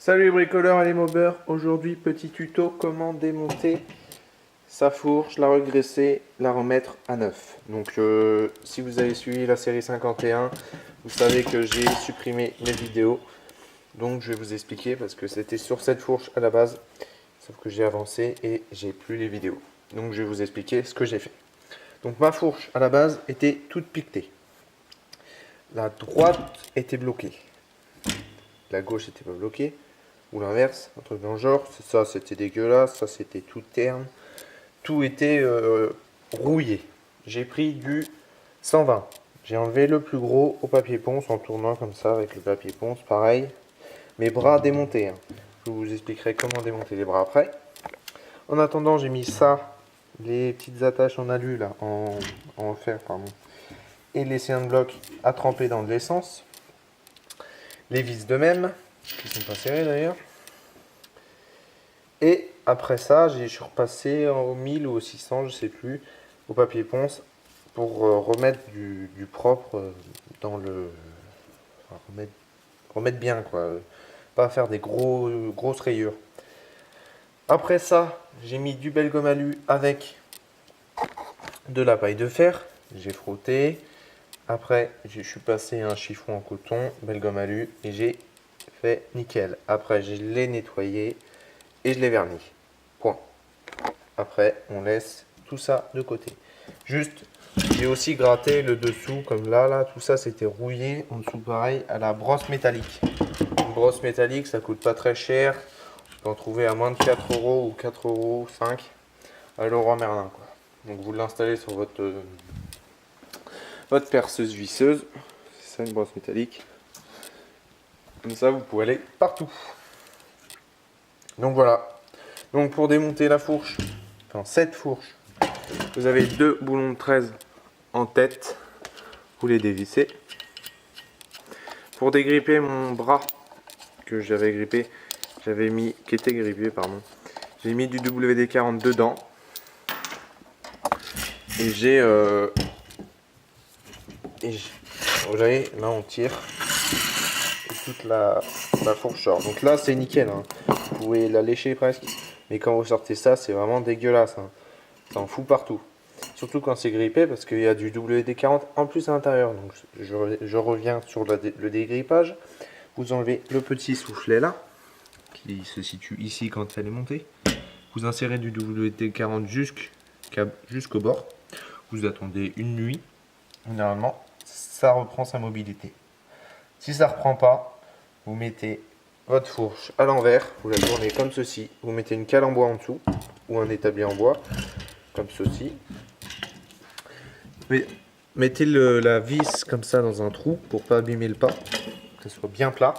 Salut les bricoleurs et les mobeurs, aujourd'hui petit tuto comment démonter sa fourche, la regresser, la remettre à neuf. Donc si vous avez suivi la série 51, vous savez que j'ai supprimé mes vidéos. Donc je vais vous expliquer parce que c'était sur cette fourche à la base, sauf que j'ai avancé et j'ai plus les vidéos. Donc je vais vous expliquer ce que j'ai fait. Donc ma fourche à la base était toute piquetée. La droite était bloquée, la gauche était pas bloquée. Ou l'inverse, un truc dans le genre. Ça c'était dégueulasse, ça c'était tout terne. Tout était rouillé. J'ai pris du 120. J'ai enlevé le plus gros au papier ponce en tournant comme ça avec le papier ponce, pareil. Mes bras démontés. Hein. Je vous expliquerai comment démonter les bras après. En attendant, j'ai mis ça, les petites attaches en alu là, en fer, pardon, et les cylindres blocs à tremper dans de l'essence. Les vis de même, qui sont pas serrées d'ailleurs. Et après ça, je suis repassé au 1000 ou au 600, je sais plus, au papier ponce pour remettre du propre dans le... Enfin, remettre bien, quoi. Pas faire des grosses rayures. Après ça, j'ai mis du bel gomme alu avec de la paille de fer. J'ai frotté. Après, je suis passé un chiffon en coton, bel gomme alu, et j'ai fait nickel. Après, je l'ai nettoyé et je l'ai verni. Point. Après, on laisse tout ça de côté. Juste, j'ai aussi gratté le dessous, comme là, tout ça c'était rouillé. En dessous, pareil, à la brosse métallique. Une brosse métallique, ça coûte pas très cher. On peut en trouver à moins de 4 euros ou 4 euros 5 à Leroy Merlin, quoi. Donc vous l'installez sur votre perceuse visseuse. C'est ça une brosse métallique. Comme ça, vous pouvez aller partout. Donc voilà. Donc pour démonter la fourche, enfin cette fourche, vous avez deux boulons de 13 en tête. Vous les dévissez. Pour dégripper mon bras que j'avais grippé, qui était grippé, pardon, j'ai mis du WD-40 dedans. Et vous voyez, là on tire et toute la fourche sort. Donc là c'est nickel, hein. Vous pouvez la lécher presque. Mais quand vous sortez ça, c'est vraiment dégueulasse, hein. Ça en fout partout. Surtout quand c'est grippé parce qu'il y a du WD-40 en plus à l'intérieur. Donc je reviens sur le dégrippage. Vous enlevez le petit soufflet là, qui se situe ici quand elle est montée. Vous insérez du WD-40 jusqu'au bord. Vous attendez une nuit. Généralement, ça reprend sa mobilité. Si ça ne reprend pas, vous mettez votre fourche à l'envers. Vous la tournez comme ceci. Vous mettez une cale en bois en dessous ou un établi en bois comme ceci. Mettez la vis comme ça dans un trou pour pas abîmer le pas, que ce soit bien plat.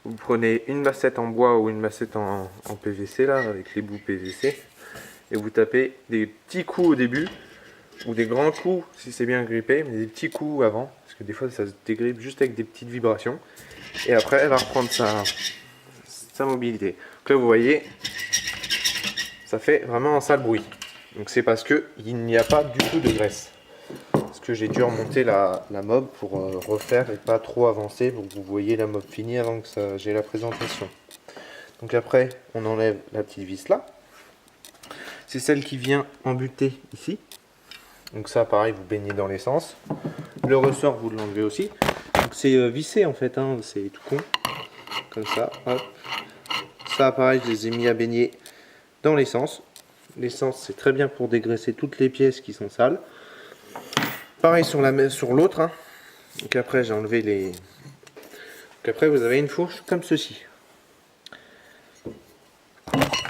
Vous prenez une massette en bois ou une massette en PVC là, avec les bouts PVC, et vous tapez des petits coups au début, ou des grands coups si c'est bien grippé, mais des petits coups avant, parce que des fois ça se dégrippe juste avec des petites vibrations, et après elle va reprendre sa mobilité. Donc là vous voyez, ça fait vraiment un sale bruit. Donc c'est parce qu'il n'y a pas du tout de graisse. Parce que j'ai dû remonter la mob pour refaire et pas trop avancer pour que vous voyez la mob finie avant que j'ai la présentation. Donc après on enlève la petite vis là. C'est celle qui vient embuter ici. Donc ça pareil vous baignez dans l'essence. Le ressort vous l'enlevez aussi. Donc c'est vissé en fait, hein, c'est tout con. Comme ça, hop. Ça pareil je les ai mis à baigner dans l'essence. L'essence c'est très bien pour dégraisser toutes les pièces qui sont sales. Pareil sur l'autre. Hein. Donc après j'ai enlevé les... Donc après vous avez une fourche comme ceci.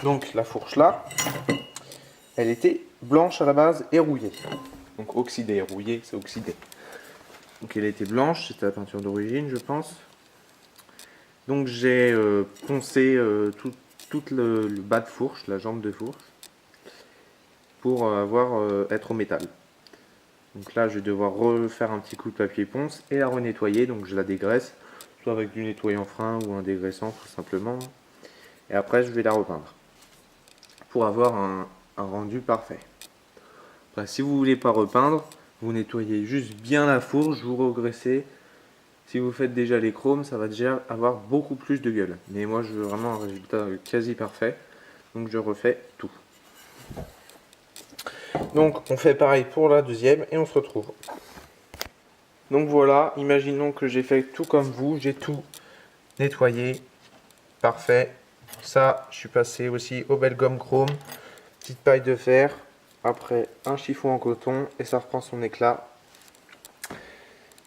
Donc la fourche là, elle était blanche à la base et rouillée. Donc oxydée, rouillée c'est oxydé. Donc elle était blanche, c'était la peinture d'origine je pense. Donc j'ai poncé tout le bas de fourche, la jambe de fourche, pour être au métal. Donc là je vais devoir refaire un petit coup de papier ponce et la renettoyer, donc je la dégraisse, soit avec du nettoyant frein ou un dégraissant tout simplement. Et après je vais la repeindre, pour avoir un rendu parfait. Après si vous ne voulez pas repeindre, vous nettoyez juste bien la fourche, vous regraissez Si vous faites déjà les chromes, ça va déjà avoir beaucoup plus de gueule. Mais moi, je veux vraiment un résultat quasi parfait. Donc, je refais tout. Donc, on fait pareil pour la deuxième et on se retrouve. Donc voilà, imaginons que j'ai fait tout comme vous. J'ai tout nettoyé. Parfait. Ça, je suis passé aussi au bel gomme chrome. Petite paille de fer. Après, un chiffon en coton et ça reprend son éclat.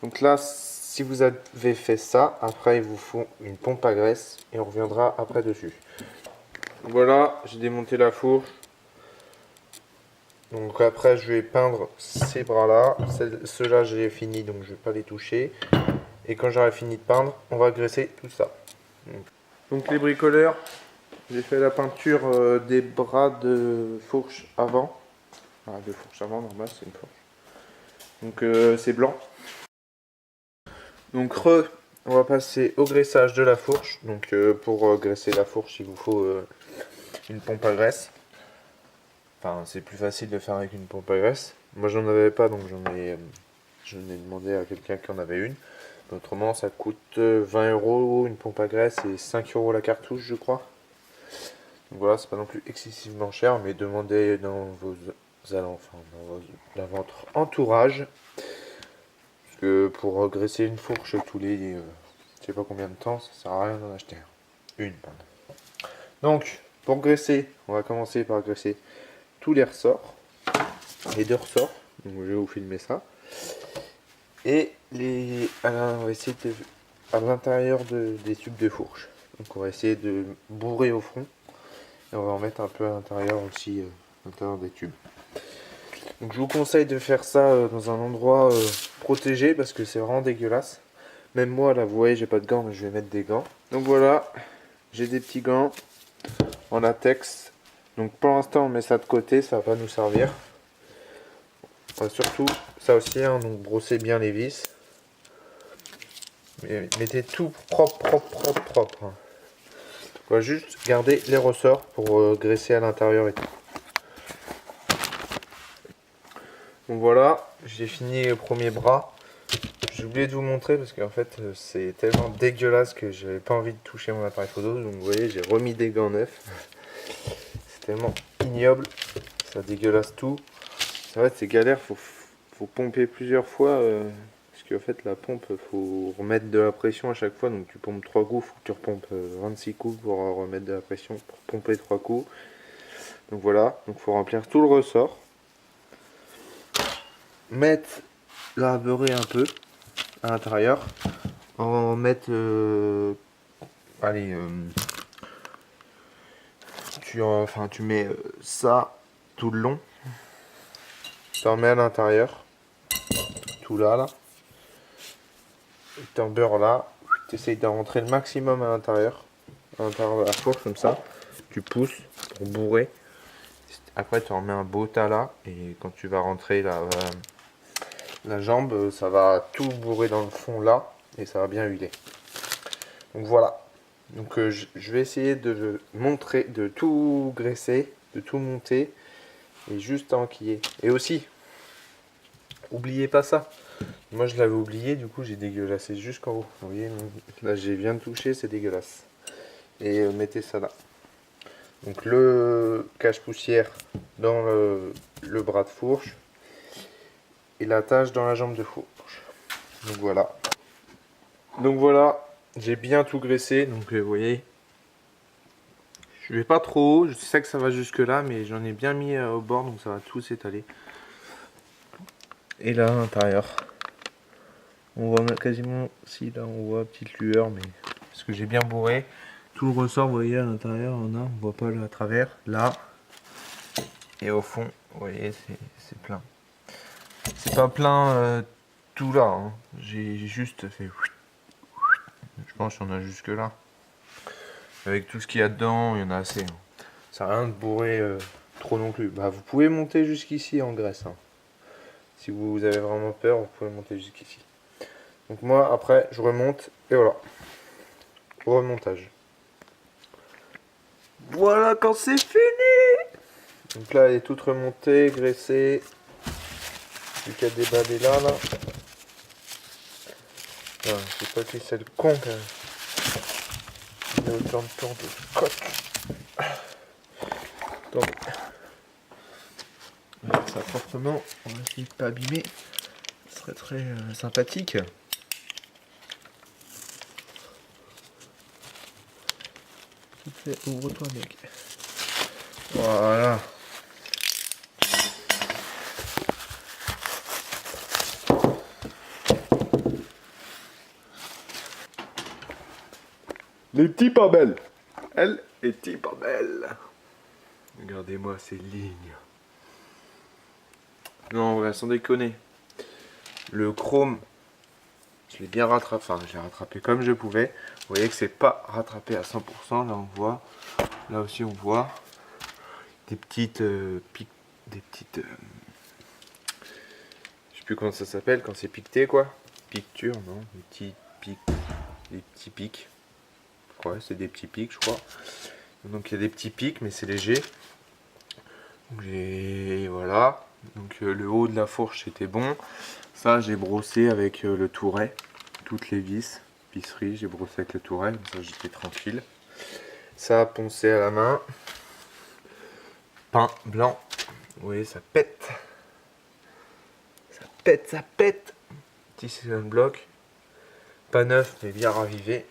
Donc là, si vous avez fait ça, après il vous faut une pompe à graisse et on reviendra après dessus. Voilà, j'ai démonté la fourche. Donc après je vais peindre ces bras là. Ceux-là j'ai fini donc je vais pas les toucher. Et quand j'aurai fini de peindre, on va graisser tout ça. Donc les bricoleurs, j'ai fait la peinture des bras de fourche avant. Ah, de fourche avant, normal c'est une fourche. Donc c'est blanc. Donc on va passer au graissage de la fourche. Donc pour graisser la fourche, il vous faut une pompe à graisse. Enfin, c'est plus facile de faire avec une pompe à graisse. Moi, j'en avais pas, donc j'en ai demandé à quelqu'un qui en avait une. Autrement, ça coûte 20 € une pompe à graisse et 5 € la cartouche, je crois. Donc voilà, c'est pas non plus excessivement cher, mais demandez dans dans votre entourage. Parce que pour graisser une fourche tous les je sais pas combien de temps, ça sert à rien d'en acheter une. Pardon. Donc, pour graisser, on va commencer par graisser tous les ressorts, les deux ressorts. Donc, je vais vous filmer ça. Et on va essayer de, à l'intérieur des tubes de fourche. Donc, on va essayer de bourrer au fond. Et on va en mettre un peu à l'intérieur aussi, à l'intérieur des tubes. Donc, je vous conseille de faire ça dans un endroit protégé parce que c'est vraiment dégueulasse. Même moi, là, vous voyez, j'ai pas de gants, mais je vais mettre des gants. Donc voilà, j'ai des petits gants en latex. Donc pour l'instant, on met ça de côté, ça va pas nous servir. On va surtout, ça aussi, hein, donc brossez bien les vis. Mettez tout propre, propre, propre, propre. On va juste garder les ressorts pour graisser à l'intérieur et tout. Donc voilà, j'ai fini le premier bras. J'ai oublié de vous montrer parce qu'en fait c'est tellement dégueulasse que j'avais pas envie de toucher mon appareil photo. Donc vous voyez, j'ai remis des gants neufs. C'est tellement ignoble, ça dégueulasse tout. C'est vrai que c'est galère, faut pomper plusieurs fois. Parce qu'en fait la pompe, faut remettre de la pression à chaque fois. Donc tu pompes 3 coups, faut que tu repompes 26 coups pour remettre de la pression, pour pomper 3 coups. Donc voilà, donc faut remplir tout le ressort. Mettre la beurrer un peu à l'intérieur, en mettre allez tu mets ça tout le long, tu en mets à l'intérieur tout là tu en beurres là, tu essayes de rentrer le maximum à l'intérieur de la fourche comme ça, tu pousses pour bourrer. Après tu en mets un beau tas là et quand tu vas rentrer la jambe, ça va tout bourrer dans le fond là et ça va bien huiler. Donc voilà. Donc je vais essayer de montrer, de tout graisser, de tout monter et juste à enquiller. Et aussi, oubliez pas ça. Moi je l'avais oublié, du coup j'ai dégueulassé jusqu'en haut. Vous voyez, là j'ai bien touché, c'est dégueulasse. Et mettez ça là. Donc le cache-poussière dans le bras de fourche et la tâche dans la jambe de fourche. Donc voilà. Donc voilà, j'ai bien tout graissé, donc vous voyez. Je vais pas trop haut, je sais que ça va jusque là, mais j'en ai bien mis au bord, donc ça va tout s'étaler. Et là, à l'intérieur, on voit quasiment, si là on voit petite lueur, mais parce que j'ai bien bourré. Tout le ressort, vous voyez, à l'intérieur, on voit pas là à travers, là. Et au fond, vous voyez, c'est plein. C'est pas plein tout là, hein. J'ai juste fait... Je pense qu'il y en a jusque là. Avec tout ce qu'il y a dedans, il y en a assez. Hein. Ça sert à rien de bourrer trop non plus. Bah, vous pouvez monter jusqu'ici en graisse. Hein. Si vous avez vraiment peur, vous pouvez monter jusqu'ici. Donc moi, après, je remonte et voilà. Remontage. Voilà quand c'est fini. Donc là, elle est toute remontée, graissée. Plus qu'à déballer là. Enfin, je sais pas qui c'est le con quand même. Il y a autant de tours de scotch. Donc, on va faire ça proprement. On va essayer de pas abîmer. Ce serait très sympathique. Ouvre-toi, mec. Voilà. Les petits pas belles. Elle est petits pas belle. Regardez-moi ces lignes. Non, ouais, sans déconner. Le chrome, je l'ai bien rattrapé. Enfin, j'ai rattrapé comme je pouvais. Vous voyez que c'est pas rattrapé à 100%. Là, on voit. Là aussi, on voit des petites piques. Des petites. Je sais plus comment ça s'appelle quand c'est piqueté, quoi. Picture, non? Des petits pics. Des petits pics. Ouais, c'est des petits pics, je crois. Donc, il y a des petits pics, mais c'est léger. Donc, voilà. Donc, le haut de la fourche, c'était bon. Ça, j'ai brossé avec le touret. Toutes les vis. Pisserie, j'ai brossé avec le touret. Comme ça, j'étais tranquille. Ça, poncé à la main. Pain blanc. Vous voyez, ça pète. Ça pète, ça pète. Petit season block. Pas neuf, mais bien ravivé.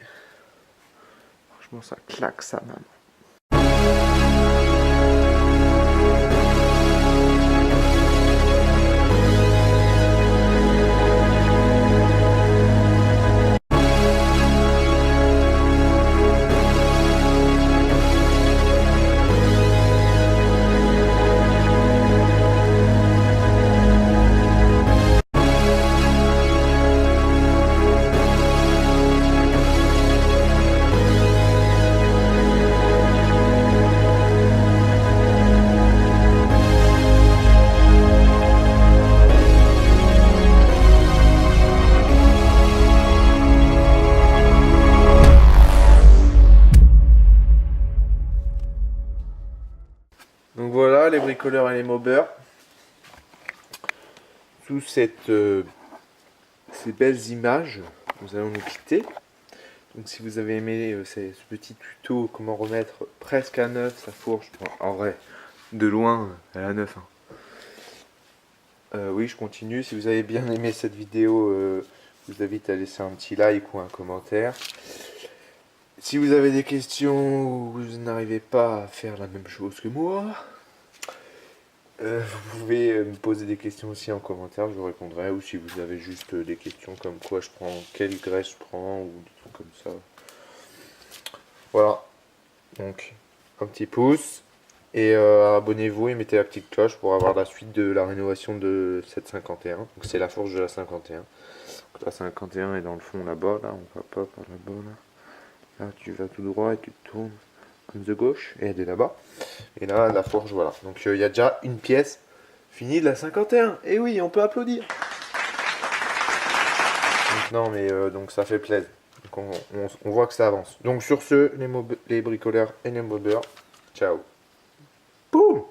Franchement, ça claque ça, même. Donc voilà, les bricoleurs et les mobeurs. Sous ces belles images, nous allons nous quitter. Donc si vous avez aimé ce petit tuto, comment remettre presque à neuf sa fourche, bon, en vrai, de loin, elle est à neuf. Hein. Oui, je continue. Si vous avez bien aimé cette vidéo, je vous invite à laisser un petit like ou un commentaire. Si vous avez des questions ou vous n'arrivez pas à faire la même chose que moi, vous pouvez me poser des questions aussi en commentaire, je vous répondrai. Ou si vous avez juste des questions comme quoi je prends, quelle graisse je prends, ou des trucs comme ça. Voilà. Donc, un petit pouce. Et abonnez-vous et mettez la petite cloche pour avoir la suite de la rénovation de cette 51. Donc c'est la fourche de la 51. Donc la 51 est dans le fond là-bas, là, on va pas par là-bas, là. Là, tu vas tout droit et tu te tournes de gauche et elle est là-bas. Et là, la fourche, voilà. Donc il y a déjà une pièce finie de la 51. Et oui, on peut applaudir. Donc, non, mais donc ça fait plaisir. Donc on voit que ça avance. Donc sur ce, les bricoleurs et les mobeurs, ciao. Boum!